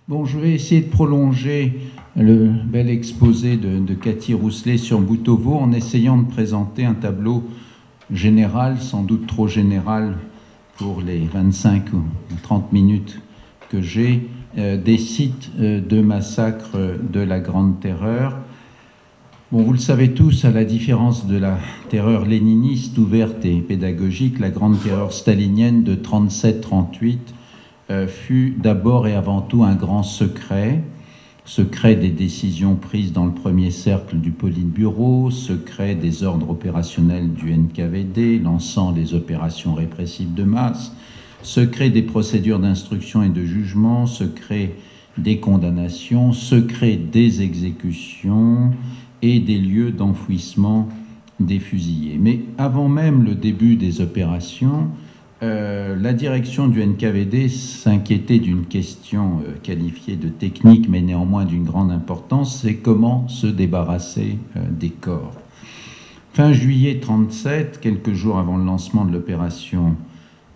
Bon, je vais essayer de prolonger le bel exposé de Cathy Rousselet sur Butovo en essayant de présenter un tableau général, sans doute trop général pour les 25 ou 30 minutes que j'ai, des sites de massacre de la Grande Terreur. Bon, vous le savez tous, à la différence de la terreur léniniste ouverte et pédagogique, la Grande Terreur stalinienne de 37-38 fut d'abord et avant tout un grand secret des décisions prises dans le premier cercle du Politburo, secret des ordres opérationnels du NKVD, lançant les opérations répressives de masse, secret des procédures d'instruction et de jugement, secret des condamnations, secret des exécutions et des lieux d'enfouissement des fusillés. Mais avant même le début des opérations, la direction du NKVD s'inquiétait d'une question qualifiée de technique, mais néanmoins d'une grande importance, c'est comment se débarrasser des corps. Fin juillet 1937, quelques jours avant le lancement de l'opération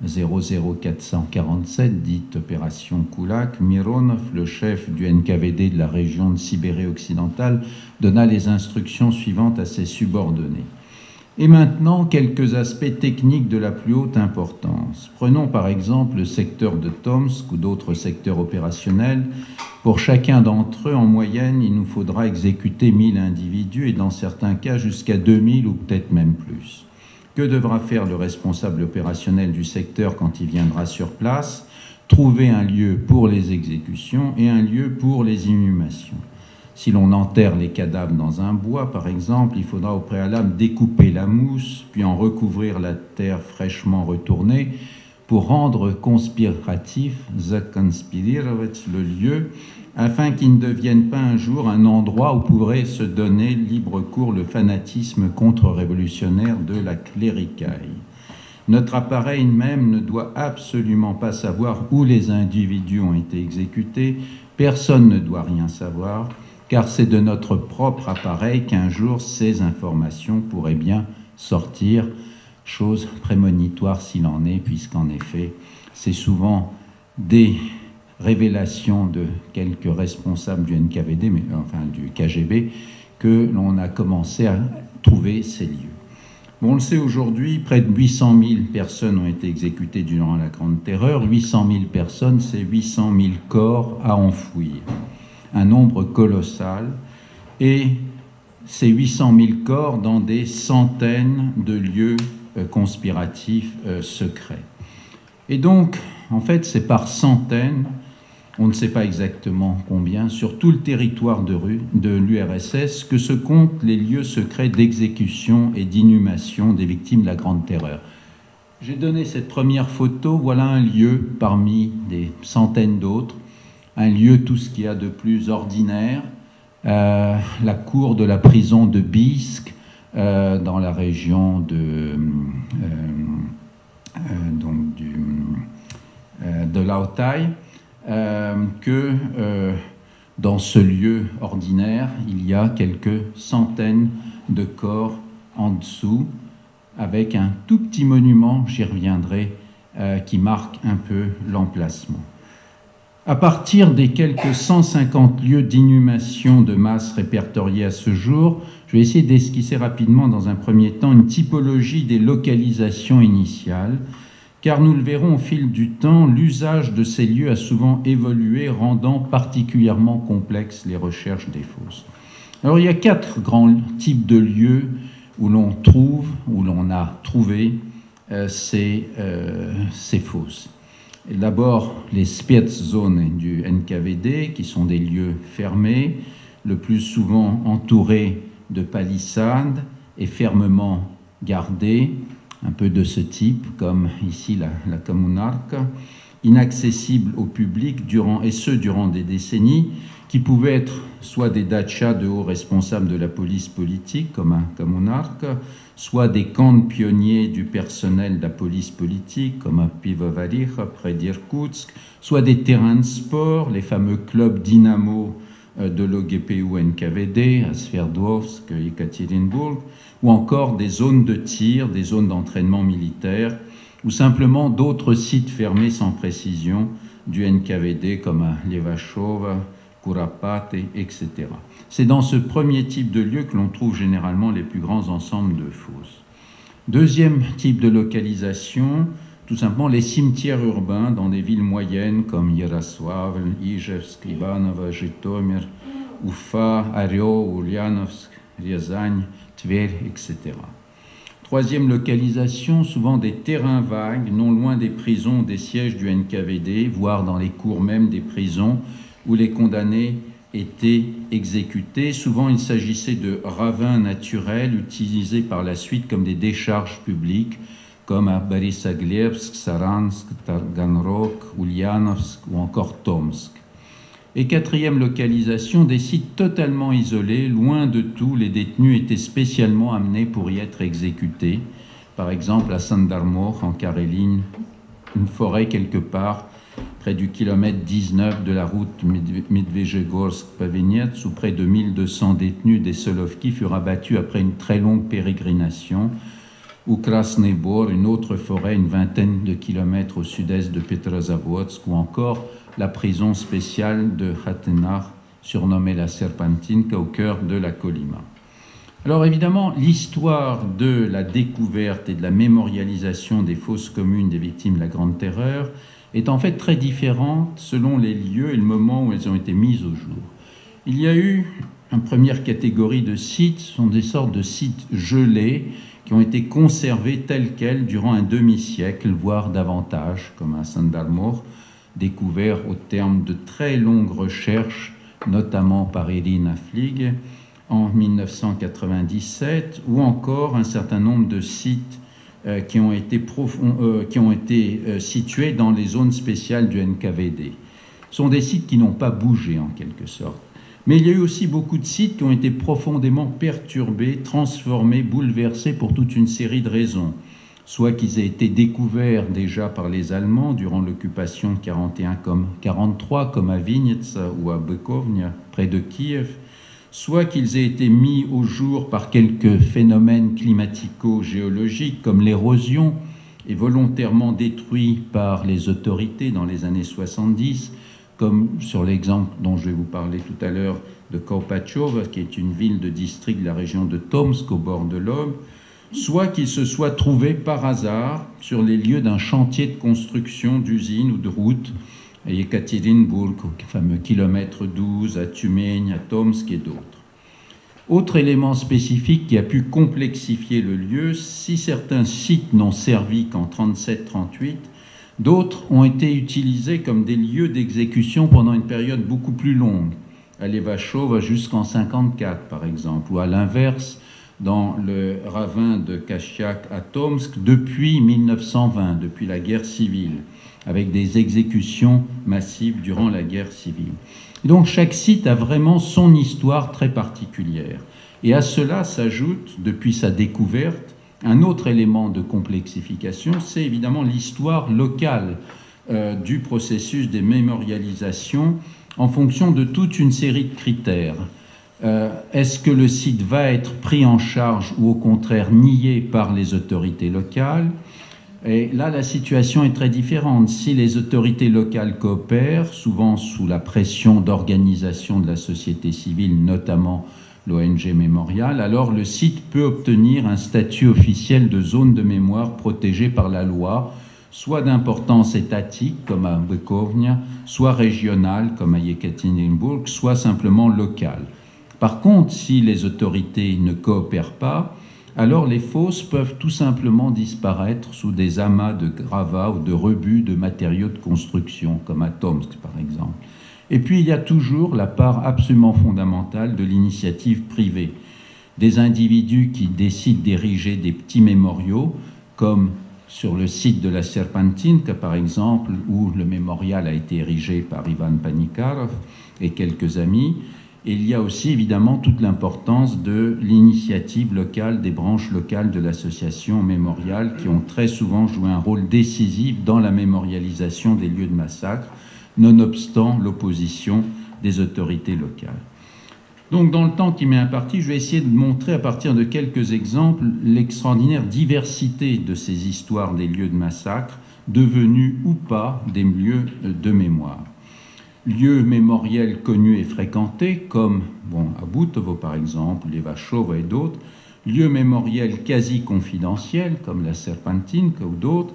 00447, dite opération Kulak, Mironov, le chef du NKVD de la région de Sibérie occidentale, donna les instructions suivantes à ses subordonnés. Et maintenant, quelques aspects techniques de la plus haute importance. Prenons par exemple le secteur de Tomsk ou d'autres secteurs opérationnels. Pour chacun d'entre eux, en moyenne, il nous faudra exécuter 1000 individus et dans certains cas jusqu'à 2000 ou peut-être même plus. Que devra faire le responsable opérationnel du secteur quand il viendra sur place? Trouver un lieu pour les exécutions et un lieu pour les inhumations. Si l'on enterre les cadavres dans un bois, par exemple, il faudra au préalable découper la mousse, puis en recouvrir la terre fraîchement retournée pour rendre conspiratif, le lieu, afin qu'il ne devienne pas un jour un endroit où pourrait se donner libre cours le fanatisme contre-révolutionnaire de la cléricaille. Notre appareil même ne doit absolument pas savoir où les individus ont été exécutés, personne ne doit rien savoir, car c'est de notre propre appareil qu'un jour ces informations pourraient bien sortir, chose prémonitoire s'il en est, puisqu'en effet, c'est souvent des révélations de quelques responsables du NKVD, mais enfin du KGB, que l'on a commencé à trouver ces lieux. Bon, on le sait aujourd'hui, près de 800 000 personnes ont été exécutées durant la Grande Terreur. 800 000 personnes, c'est 800 000 corps à enfouir. Un nombre colossal, et ces 800 000 corps dans des centaines de lieux conspiratifs secrets. Et donc, en fait, c'est par centaines, on ne sait pas exactement combien, sur tout le territoire de l'URSS, que se comptent les lieux secrets d'exécution et d'inhumation des victimes de la Grande Terreur. J'ai donné cette première photo, voilà un lieu parmi des centaines d'autres, un lieu tout ce qu'il y a de plus ordinaire, la cour de la prison de Biysk, dans la région de l'Altaï, que dans ce lieu ordinaire, il y a quelques centaines de corps en dessous, avec un tout petit monument, j'y reviendrai, qui marque un peu l'emplacement. À partir des quelques 150 lieux d'inhumation de masse répertoriés à ce jour, je vais essayer d'esquisser rapidement dans un premier temps une typologie des localisations initiales, car nous le verrons au fil du temps, l'usage de ces lieux a souvent évolué, rendant particulièrement complexes les recherches des fosses. Alors il y a 4 grands types de lieux où l'on a trouvé ces fosses. D'abord, les Spetszonen du NKVD, qui sont des lieux fermés, le plus souvent entourés de palissades et fermement gardés, un peu de ce type, comme ici la Kommunarka, inaccessibles au public durant des décennies, qui pouvaient être soit des dachas de hauts responsables de la police politique, comme à Kommunarka, soit des camps de pionniers du personnel de la police politique, comme à Pivovarikha, près d'Irkoutsk, soit des terrains de sport, les fameux clubs Dynamo de l'OGPU-NKVD, à Sverdlovsk, Ekaterinbourg, ou encore des zones de tir, des zones d'entraînement militaire, ou simplement d'autres sites fermés sans précision, du NKVD comme à Levachova, Kurapate, etc. C'est dans ce premier type de lieu que l'on trouve généralement les plus grands ensembles de fosses. Deuxième type de localisation, tout simplement les cimetières urbains dans des villes moyennes comme Yaroslavl, Ijevsk, Ivanovo, Jitomir, Ufa, Ariov, Ulyanovsk, Ryazagne, Tver, etc. Troisième localisation, souvent des terrains vagues, non loin des prisons, des sièges du NKVD, voire dans les cours même des prisons où les condamnés étaient exécutés. Souvent, il s'agissait de ravins naturels utilisés par la suite comme des décharges publiques, comme à Borissaglebsk, Saransk, Taganrog, Ulyanovsk ou encore Tomsk. Et quatrième localisation, des sites totalement isolés, loin de tout, les détenus étaient spécialement amenés pour y être exécutés. Par exemple, à Sandarmokh, en Carélie, une forêt quelque part, près du kilomètre 19 de la route Medvedjegorsk-Pavenets, où près de 1200 détenus des Solovki furent abattus après une très longue pérégrination, ou Krasny Bor, une autre forêt, une vingtaine de kilomètres au sud-est de Petrozavodsk, ou encore la prison spéciale de Khatenach, surnommée la Serpentinka, au cœur de la Kolyma. Alors évidemment, l'histoire de la découverte et de la mémorialisation des fosses communes des victimes de la Grande Terreur est en fait très différente selon les lieux et le moment où elles ont été mises au jour. Il y a eu une première catégorie de sites, ce sont des sortes de sites gelés qui ont été conservés tels quels durant un demi-siècle, voire davantage, comme à Sandarmokh, découvert au terme de très longues recherches, notamment par Irina Flig en 1997, ou encore un certain nombre de sites qui ont été situés dans les zones spéciales du NKVD. Ce sont des sites qui n'ont pas bougé en quelque sorte. Mais il y a eu aussi beaucoup de sites qui ont été profondément perturbés, transformés, bouleversés pour toute une série de raisons. Soit qu'ils aient été découverts déjà par les Allemands durant l'occupation de 1941-1943, comme à Vinnytsia ou à Bukovnia, près de Kiev, soit qu'ils aient été mis au jour par quelques phénomènes climatico-géologiques comme l'érosion et volontairement détruits par les autorités dans les années 70, comme sur l'exemple dont je vais vous parler tout à l'heure de Kolpachov, qui est une ville de district de la région de Tomsk au bord de l'Ob, soit qu'ils se soient trouvés par hasard sur les lieux d'un chantier de construction d'usines ou de routes, à Yekaterinbourg, au fameux kilomètre 12, à Tumень, à Tomsk et d'autres. Autre élément spécifique qui a pu complexifier le lieu, si certains sites n'ont servi qu'en 1937-1938, d'autres ont été utilisés comme des lieux d'exécution pendant une période beaucoup plus longue, à Levachova jusqu'en 1954 par exemple, ou à l'inverse, dans le ravin de Kashiak à Tomsk depuis 1920, depuis la guerre civile, avec des exécutions massives durant la guerre civile. Et donc chaque site a vraiment son histoire très particulière. Et à cela s'ajoute, depuis sa découverte, un autre élément de complexification, c'est évidemment l'histoire locale du processus des mémorialisations en fonction de toute une série de critères. Est-ce que le site va être pris en charge ou au contraire nié par les autorités locales? Et là, la situation est très différente. Si les autorités locales coopèrent, souvent sous la pression d'organisations de la société civile, notamment l'ONG Mémorial, alors le site peut obtenir un statut officiel de zone de mémoire protégée par la loi, soit d'importance étatique, comme à Bukovnia, soit régionale, comme à Yekaterinbourg, soit simplement locale. Par contre, si les autorités ne coopèrent pas, alors les fosses peuvent tout simplement disparaître sous des amas de gravats ou de rebuts de matériaux de construction, comme à Tomsk par exemple. Et puis il y a toujours la part absolument fondamentale de l'initiative privée, des individus qui décident d'ériger des petits mémoriaux, comme sur le site de la Serpentinka par exemple, où le mémorial a été érigé par Ivan Panikarov et quelques amis. Et il y a aussi évidemment toute l'importance de l'initiative locale, des branches locales de l'association mémoriale qui ont très souvent joué un rôle décisif dans la mémorialisation des lieux de massacre, nonobstant l'opposition des autorités locales. Donc dans le temps qui m'est imparti, je vais essayer de montrer à partir de quelques exemples l'extraordinaire diversité de ces histoires des lieux de massacre, devenus ou pas des lieux de mémoire. Lieux mémoriels connus et fréquentés, comme à Butovo par exemple, Levachova et d'autres, lieux mémoriels quasi confidentiels, comme la Serpentinka ou d'autres,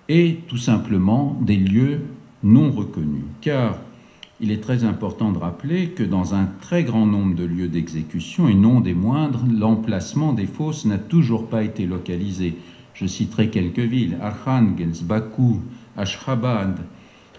et tout simplement des lieux non reconnus. Car il est très important de rappeler que dans un très grand nombre de lieux d'exécution, et non des moindres, l'emplacement des fosses n'a toujours pas été localisé. Je citerai quelques villes: Arkhangelsk, Bakou, Ashkhabad,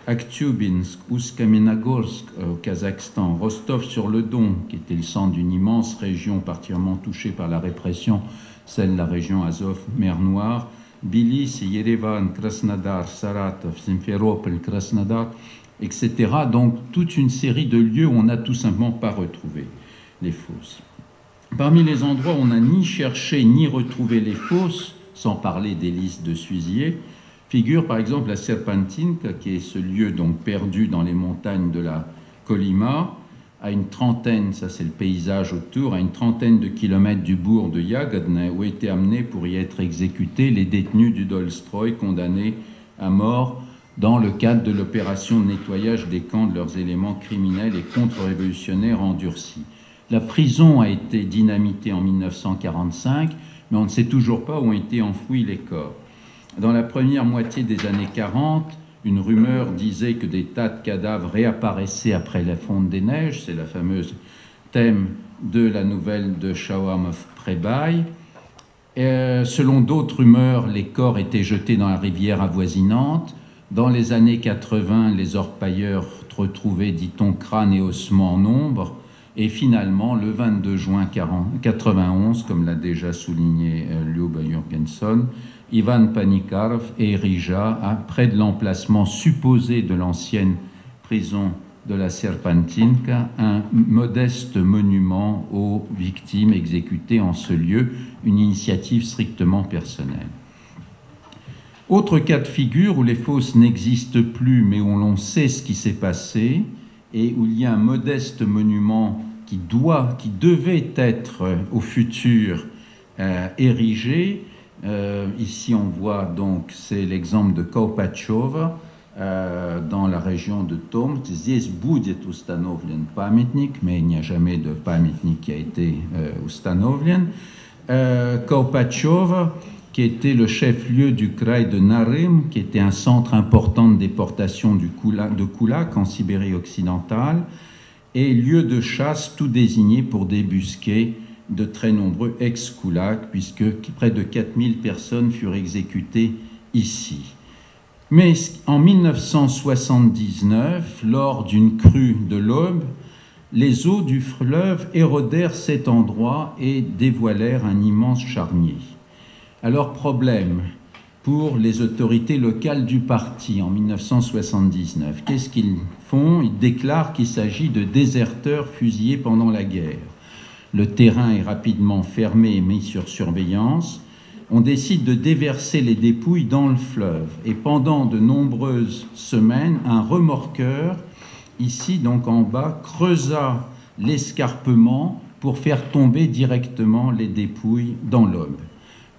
Akhtubinsk, Oust-Kamenogorsk au Kazakhstan, Rostov-sur-le-Don, qui était le centre d'une immense région particulièrement touchée par la répression, celle de la région Azov, mer Noire, Tbilissi, Yerevan, Krasnodar, Saratov, Simferopol, Krasnodar, etc. Donc toute une série de lieux où on n'a tout simplement pas retrouvé les fosses. Parmi les endroits où on n'a ni cherché ni retrouvé les fosses, sans parler des listes de Suzier, figure par exemple la Serpentinka, qui est ce lieu donc perdu dans les montagnes de la Kolyma, à une trentaine, ça c'est le paysage autour, à une trentaine de kilomètres du bourg de Yagodne, où étaient amenés pour y être exécutés les détenus du Dolstroï condamnés à mort dans le cadre de l'opération de nettoyage des camps de leurs éléments criminels et contre-révolutionnaires endurcis. La prison a été dynamitée en 1945, mais on ne sait toujours pas où ont été enfouis les corps. Dans la première moitié des années 40, une rumeur disait que des tas de cadavres réapparaissaient après la fonte des neiges. C'est la fameuse thème de la nouvelle de Shawamov Prebaï. Selon d'autres rumeurs, les corps étaient jetés dans la rivière avoisinante. Dans les années 80, les orpailleurs retrouvaient, dit-on, crânes et ossements en nombre. Et finalement, le 22 juin 1991, comme l'a déjà souligné Lyuba Jurgenson, Ivan Panikarov érigea, près de l'emplacement supposé de l'ancienne prison de la Serpentinka, un modeste monument aux victimes exécutées en ce lieu, une initiative strictement personnelle. Autre cas de figure où les fosses n'existent plus, mais où l'on sait ce qui s'est passé, et où il y a un modeste monument qui devait être au futur érigé. Ici on voit donc, c'est l'exemple de Kaupachova dans la région de Tomsk. Здесь будет установлен памятник, mais il n'y a jamais de памятник qui a été установлен. Kaupachova, qui était le chef-lieu du Kraï de Narym, qui était un centre important de déportation de Koulak en Sibérie occidentale, et lieu de chasse tout désigné pour débusquer de très nombreux ex-Koulak, puisque près de 4000 personnes furent exécutées ici. Mais en 1979, lors d'une crue de l'Aube, les eaux du fleuve érodèrent cet endroit et dévoilèrent un immense charnier. Alors, problème pour les autorités locales du parti en 1979. Qu'est-ce qu'ils font? Ils déclarent qu'il s'agit de déserteurs fusillés pendant la guerre. Le terrain est rapidement fermé et mis sur surveillance. On décide de déverser les dépouilles dans le fleuve. Et pendant de nombreuses semaines, un remorqueur, ici donc en bas, creusa l'escarpement pour faire tomber directement les dépouilles dans l'Aube.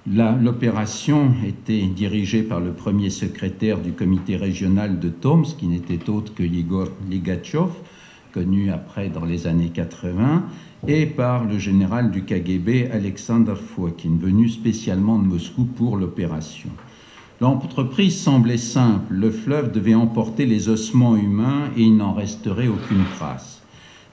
L'opération était dirigée par le premier secrétaire du comité régional de Tomsk, qui n'était autre que Igor Ligatchov, connu après dans les années 80, et par le général du KGB Alexander Fokin, venu spécialement de Moscou pour l'opération. L'entreprise semblait simple, le fleuve devait emporter les ossements humains et il n'en resterait aucune trace.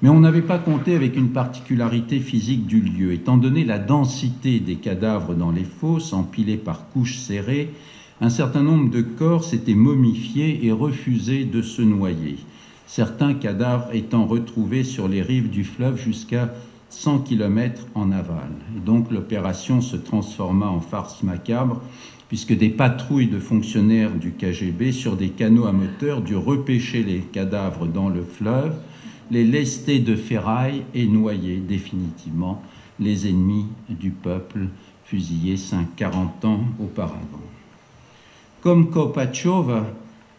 Mais on n'avait pas compté avec une particularité physique du lieu. Étant donné la densité des cadavres dans les fosses, empilés par couches serrées, un certain nombre de corps s'étaient momifiés et refusaient de se noyer. Certains cadavres étant retrouvés sur les rives du fleuve jusqu'à 100 km en aval. Et donc l'opération se transforma en farce macabre, puisque des patrouilles de fonctionnaires du KGB sur des canots à moteur durent repêcher les cadavres dans le fleuve, les lester de ferraille et noyer définitivement les ennemis du peuple fusillés 40 ans auparavant. Comme Kopachova,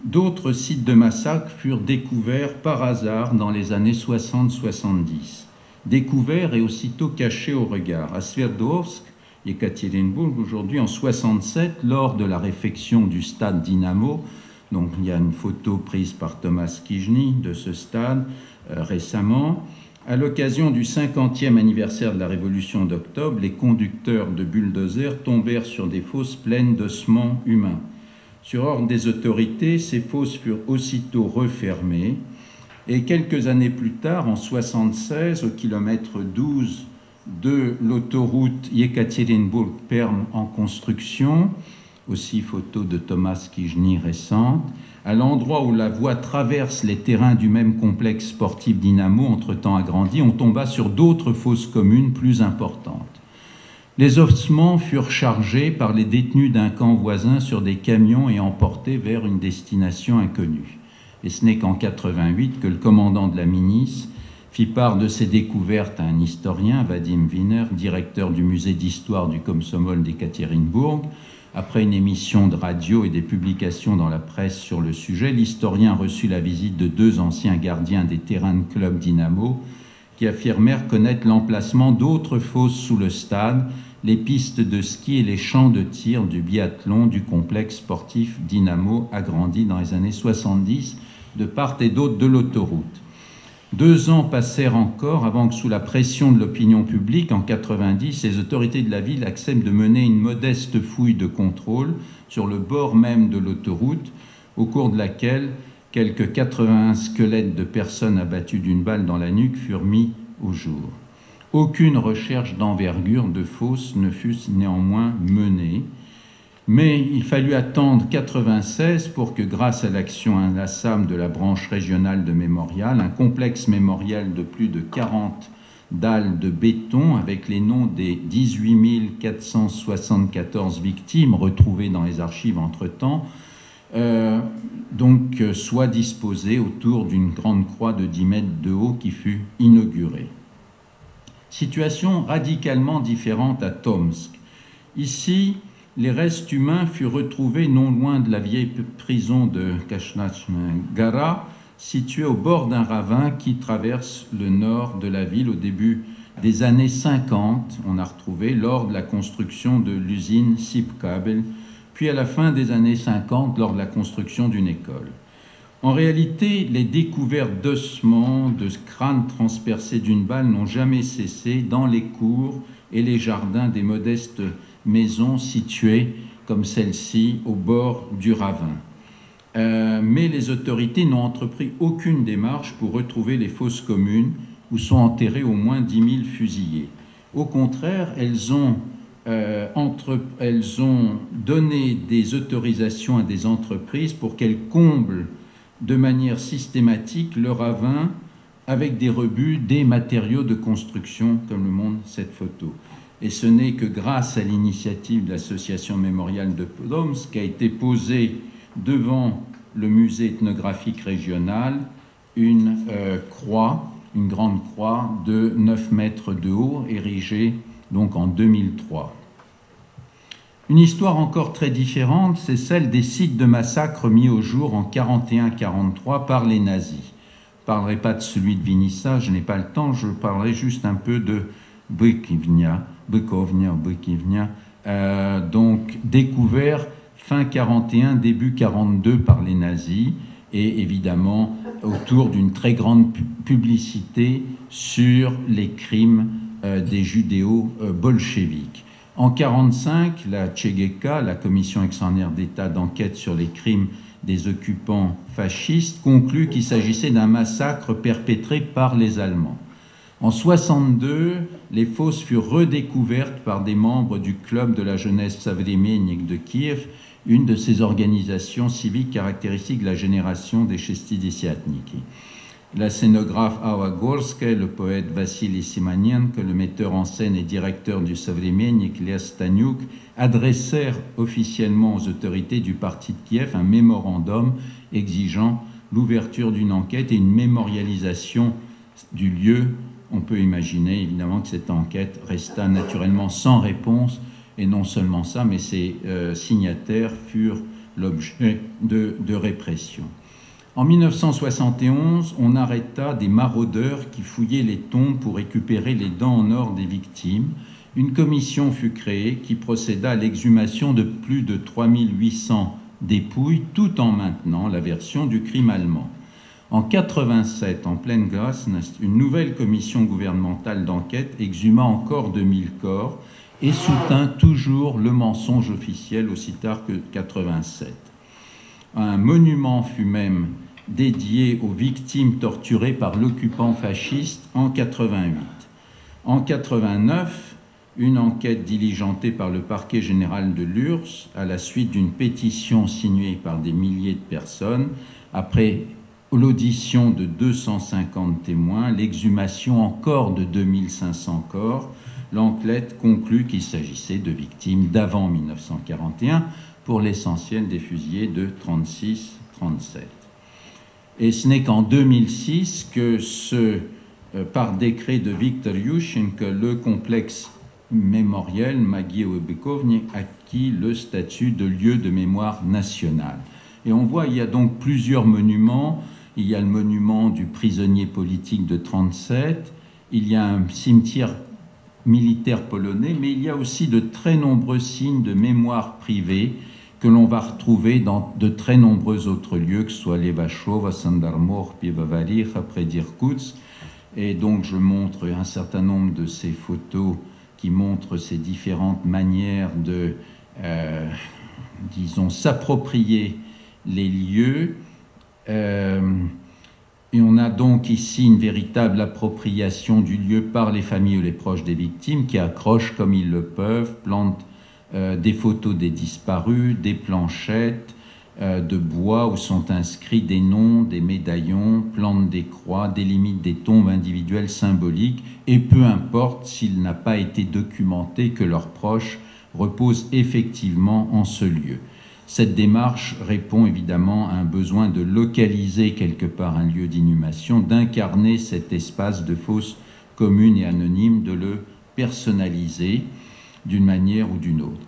d'autres sites de massacre furent découverts par hasard dans les années 60-70. Découverts et aussitôt cachés au regard. À Sverdlovsk, Yekaterinbourg, aujourd'hui en 67, lors de la réfection du stade Dynamo. Donc il y a une photo prise par Thomas Kijny de ce stade récemment. À l'occasion du 50e anniversaire de la Révolution d'octobre, les conducteurs de bulldozers tombèrent sur des fosses pleines d'ossements humains. Sur ordre des autorités, ces fosses furent aussitôt refermées et quelques années plus tard, en 1976, au kilomètre 12 de l'autoroute Yekaterinbourg-Perm en construction, aussi photo de Thomas Kijny récente, à l'endroit où la voie traverse les terrains du même complexe sportif Dynamo, entre-temps agrandi, on tomba sur d'autres fosses communes plus importantes. Les ossements furent chargés par les détenus d'un camp voisin sur des camions et emportés vers une destination inconnue. Et ce n'est qu'en 88 que le commandant de la milice fit part de ses découvertes à un historien, Vadim Wiener, directeur du musée d'histoire du Komsomol d'Ekaterinbourg. Après une émission de radio et des publications dans la presse sur le sujet, l'historien reçut la visite de 2 anciens gardiens des terrains de club Dynamo qui affirmèrent connaître l'emplacement d'autres fosses sous le stade, les pistes de ski et les champs de tir du biathlon du complexe sportif Dynamo agrandi dans les années 70 de part et d'autre de l'autoroute. 2 ans passèrent encore avant que, sous la pression de l'opinion publique, en 90, les autorités de la ville acceptent de mener une modeste fouille de contrôle sur le bord même de l'autoroute, au cours de laquelle quelques 81 squelettes de personnes abattues d'une balle dans la nuque furent mis au jour. Aucune recherche d'envergure de fosse ne fut néanmoins menée, mais il fallut attendre 1996 pour que, grâce à l'action inlassable de la branche régionale de Mémorial, un complexe mémorial de plus de 40 dalles de béton avec les noms des 18 474 victimes retrouvées dans les archives entre-temps, soit disposé autour d'une grande croix de 10 mètres de haut qui fut inaugurée. Situation radicalement différente à Tomsk. Ici, les restes humains furent retrouvés non loin de la vieille prison de Kashnach-Gara, située au bord d'un ravin qui traverse le nord de la ville au début des années 50. On a retrouvé lors de la construction de l'usine Sibkabel, puis à la fin des années 50 lors de la construction d'une école. En réalité, les découvertes d'ossements, de crânes transpercés d'une balle n'ont jamais cessé dans les cours et les jardins des modestes maisons situées comme celle-ci au bord du ravin. Mais les autorités n'ont entrepris aucune démarche pour retrouver les fosses communes où sont enterrés au moins 10 000 fusillés. Au contraire, elles ont donné des autorisations à des entreprises pour qu'elles comblent de manière systématique le ravin avec des rebuts, des matériaux de construction, comme le montre cette photo. Et ce n'est que grâce à l'initiative de l'association mémoriale de Tomsk qu'a été posée devant le musée ethnographique régional une croix, une grande croix de 9 mètres de haut, érigée donc en 2003. Une histoire encore très différente, c'est celle des sites de massacres mis au jour en 1941-1943 par les nazis. Je ne parlerai pas de celui de Vinitsa, je n'ai pas le temps, je parlerai juste un peu de Bukovnia, donc découvert fin 41, début 42 par les nazis, et évidemment autour d'une très grande publicité sur les crimes des judéo-bolcheviques. En 1945, la CGK, la Commission extraordinaire d'État d'enquête sur les crimes des occupants fascistes, conclut qu'il s'agissait d'un massacre perpétré par les Allemands. En 1962, les fosses furent redécouvertes par des membres du Club de la jeunesse Savremennik de Kiev, une de ces organisations civiques caractéristiques de la génération des Chestidesiatniki. La scénographe Awa Gorskaya, le poète Vassili Simonenko, le metteur en scène et directeur du Savremennik, Léa Staniuk, adressèrent officiellement aux autorités du parti de Kiev un mémorandum exigeant l'ouverture d'une enquête et une mémorialisation du lieu. On peut imaginer évidemment que cette enquête resta naturellement sans réponse, et non seulement ça, mais ces signataires furent l'objet de répression. En 1971, on arrêta des maraudeurs qui fouillaient les tombes pour récupérer les dents en or des victimes, une commission fut créée qui procéda à l'exhumation de plus de 3800 dépouilles, tout en maintenant la version du crime allemand. En 87, en pleine grâce, une nouvelle commission gouvernementale d'enquête exhuma encore 2000 corps et soutint toujours le mensonge officiel aussi tard que 87. Un monument fut même dédié aux victimes torturées par l'occupant fasciste en 88. En 89, une enquête diligentée par le parquet général de Lurs, à la suite d'une pétition signée par des milliers de personnes, après l'audition de 250 témoins, l'exhumation encore de 2500 corps, l'enquête conclut qu'il s'agissait de victimes d'avant 1941, pour l'essentiel des fusillés de 36-37. Et ce n'est qu'en 2006 que par décret de Viktor Yushchenko, le complexe mémoriel Magiełe Bykovnie acquit le statut de lieu de mémoire nationale. Et on voit, il y a donc plusieurs monuments. Il y a le monument du prisonnier politique de 1937, il y a un cimetière militaire polonais, mais il y a aussi de très nombreux signes de mémoire privée que l'on va retrouver dans de très nombreux autres lieux, que ce soit Levashov, Sandarmor, Pivovarich, près d'Irkoutsk. Et donc je montre un certain nombre de ces photos qui montrent ces différentes manières de, disons, s'approprier les lieux. Et on a donc ici une véritable appropriation du lieu par les familles ou les proches des victimes qui accrochent comme ils le peuvent, plantent des photos des disparus, des planchettes de bois où sont inscrits des noms, des médaillons, plantent des croix, délimitent des tombes individuelles symboliques, et peu importe s'il n'a pas été documenté que leurs proches reposent effectivement en ce lieu. Cette démarche répond évidemment à un besoin de localiser quelque part un lieu d'inhumation, d'incarner cet espace de fosse commune et anonyme, de le personnaliser d'une manière ou d'une autre.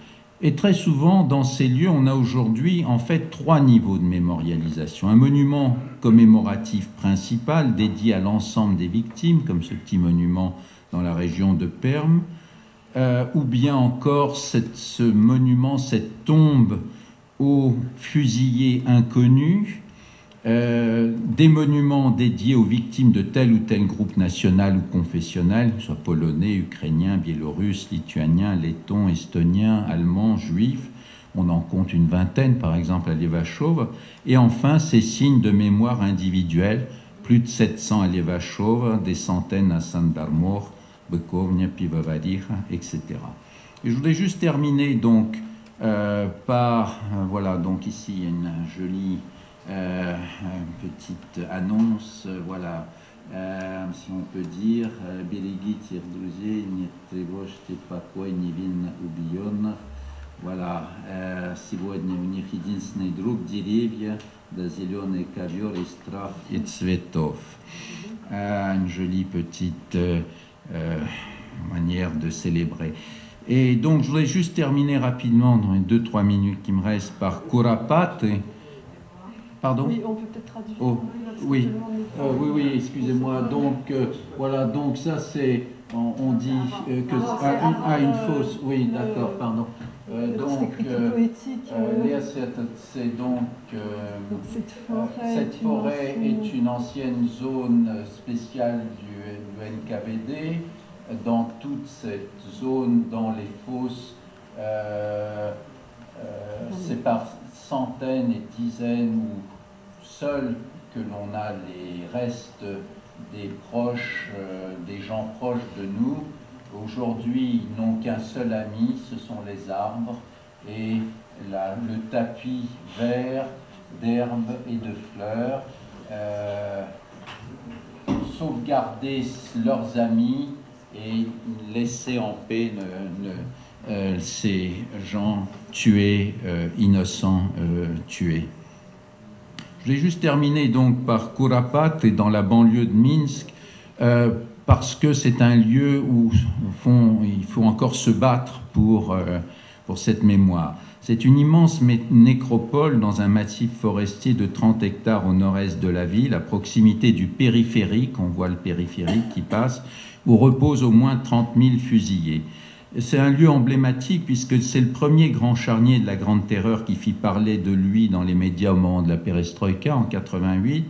Et très souvent, dans ces lieux, on a aujourd'hui en fait 3 niveaux de mémorialisation. Un monument commémoratif principal dédié à l'ensemble des victimes, comme ce petit monument dans la région de Perm, ou bien encore ce monument, cette tombe aux fusillés inconnus, des monuments dédiés aux victimes de tel ou tel groupe national ou confessionnel, soit polonais, ukrainien, biélorusse, lituanien, letton, estonien, allemand, juif. On en compte une vingtaine, par exemple, à Levashov. Et enfin, ces signes de mémoire individuels, plus de 700 à Levashov, des centaines à Sandarmor, Bykovnia, Pivovarich, etc. Et je voudrais juste terminer donc par, voilà, donc ici il y a une jolie petite annonce, voilà, si on peut dire, Берегите, друзей, не тревожьте покой невинно убиенных. Voilà, сегодня у них единственный друг деревья, да зеленый ковер из трав и цветов. Une jolie petite manière de célébrer. Et donc, je voudrais juste terminer rapidement, dans les 2-3 minutes qui me restent, par Kuropaty. Pardon? Oui, on peut peut-être traduire. Oh, oui, oui, excusez-moi. Donc, voilà, donc ça c'est, on dit que une fausse. Oui, d'accord, pardon. Donc, c'est donc cette forêt est une ancienne zone spéciale du NKVD. Dans toute cette zone, dans les fosses, c'est par centaines et dizaines ou seuls que l'on a les restes des proches, des gens proches de nous. Aujourd'hui, ils n'ont qu'un seul ami, ce sont les arbres et le tapis vert d'herbes et de fleurs. Sauvegarder leurs amis et laisser en paix ces gens tués, innocents tués. Je vais juste terminer donc par Kuropaty, dans la banlieue de Minsk, parce que c'est un lieu où, au fond, il faut encore se battre pour cette mémoire. C'est une immense nécropole dans un massif forestier de 30 hectares au nord-est de la ville, à proximité du périphérique, on voit le périphérique qui passe, où reposent au moins 30 000 fusillés. C'est un lieu emblématique puisque c'est le premier grand charnier de la Grande Terreur qui fit parler de lui dans les médias au moment de la perestroïka en 88,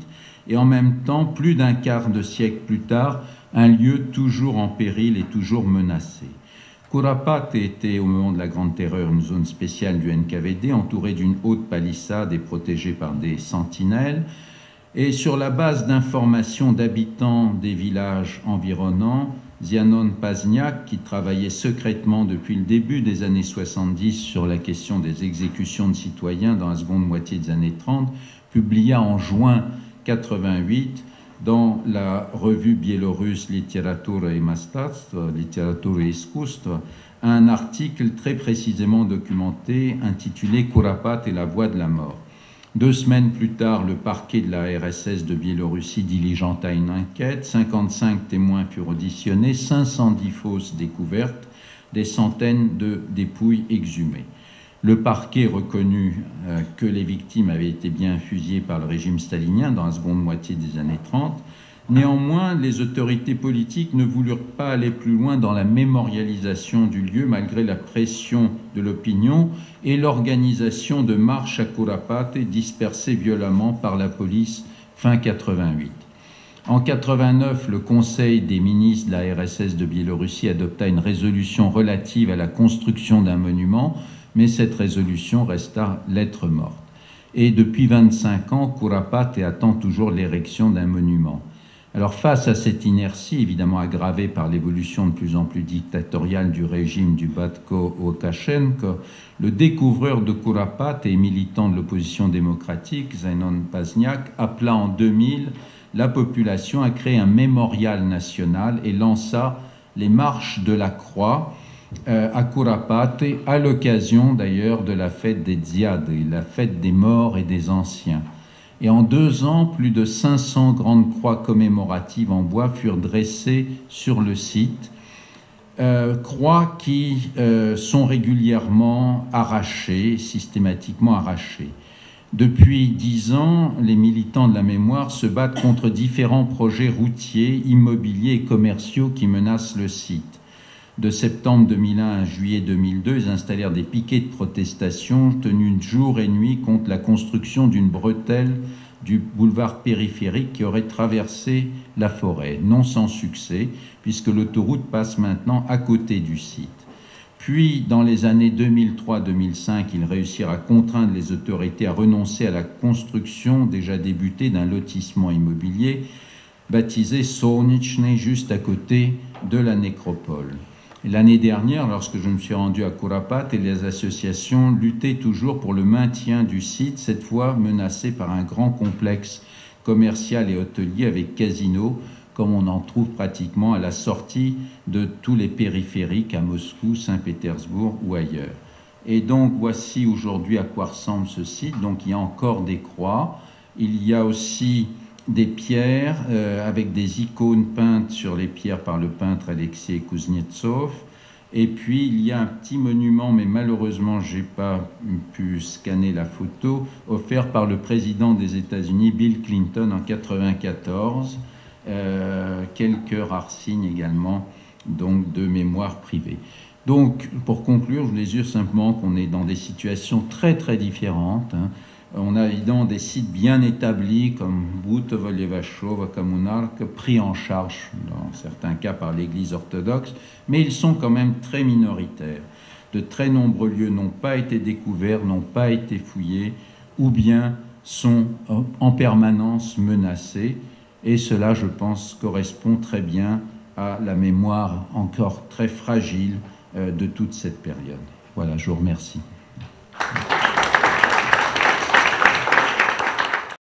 et en même temps, plus d'un quart de siècle plus tard, un lieu toujours en péril et toujours menacé. Kurapate était au moment de la Grande Terreur une zone spéciale du NKVD entourée d'une haute palissade et protégée par des sentinelles. Et sur la base d'informations d'habitants des villages environnants, Zianon Pazniak, qui travaillait secrètement depuis le début des années 70 sur la question des exécutions de citoyens dans la seconde moitié des années 30, publia en juin 88 dans la revue biélorusse Literatura et Mastatstvo, Literatura et Iskustvo, un article très précisément documenté intitulé Kurapate et la voie de la mort. 2 semaines plus tard, le parquet de la RSS de Biélorussie diligenta une enquête, 55 témoins furent auditionnés, 510 fosses découvertes, des centaines de dépouilles exhumées. Le parquet reconnut que les victimes avaient été bien fusillées par le régime stalinien dans la seconde moitié des années 30. Néanmoins, les autorités politiques ne voulurent pas aller plus loin dans la mémorialisation du lieu malgré la pression de l'opinion et l'organisation de marches à Kurapate dispersées violemment par la police fin 88. En 89, le Conseil des ministres de la RSS de Biélorussie adopta une résolution relative à la construction d'un monument, mais cette résolution resta lettre morte. Et depuis 25 ans, Kurapate attend toujours l'érection d'un monument. Alors face à cette inertie, évidemment aggravée par l'évolution de plus en plus dictatoriale du régime du Batko Lukashenko, le découvreur de Kurapate et militant de l'opposition démocratique, Zenon Pazniak, appela en 2000 la population à créer un mémorial national et lança les marches de la croix à Kurapate, à l'occasion d'ailleurs de la fête des Dziady, la fête des morts et des anciens. Et en 2 ans, plus de 500 grandes croix commémoratives en bois furent dressées sur le site, croix qui sont régulièrement arrachées, systématiquement arrachées. Depuis 10 ans, les militants de la mémoire se battent contre différents projets routiers, immobiliers et commerciaux qui menacent le site. De septembre 2001 à juillet 2002, ils installèrent des piquets de protestation tenus jour et nuit contre la construction d'une bretelle du boulevard périphérique qui aurait traversé la forêt, non sans succès, puisque l'autoroute passe maintenant à côté du site. Puis, dans les années 2003-2005, ils réussirent à contraindre les autorités à renoncer à la construction déjà débutée d'un lotissement immobilier baptisé Solnichny, juste à côté de la nécropole. L'année dernière, lorsque je me suis rendu à Kurapate, les associations luttaient toujours pour le maintien du site, cette fois menacé par un grand complexe commercial et hôtelier avec casino, comme on en trouve pratiquement à la sortie de tous les périphériques à Moscou, Saint-Pétersbourg ou ailleurs. Et donc voici aujourd'hui à quoi ressemble ce site. Donc il y a encore des croix, il y a aussi des pierres avec des icônes peintes sur les pierres par le peintre Alexei Kuznetsov. Et puis il y a un petit monument, mais malheureusement je n'ai pas pu scanner la photo, offert par le président des États-Unis, Bill Clinton, en 1994. Quelques rares signes également donc, de mémoire privée. Donc pour conclure, je mesure simplement qu'on est dans des situations très très différentes. On a évidemment des sites bien établis comme Butovo-Levashova, Communarka, pris en charge dans certains cas par l'Église orthodoxe, mais ils sont quand même très minoritaires. De très nombreux lieux n'ont pas été découverts, n'ont pas été fouillés, ou bien sont en permanence menacés. Et cela, je pense, correspond très bien à la mémoire encore très fragile de toute cette période. Voilà, je vous remercie.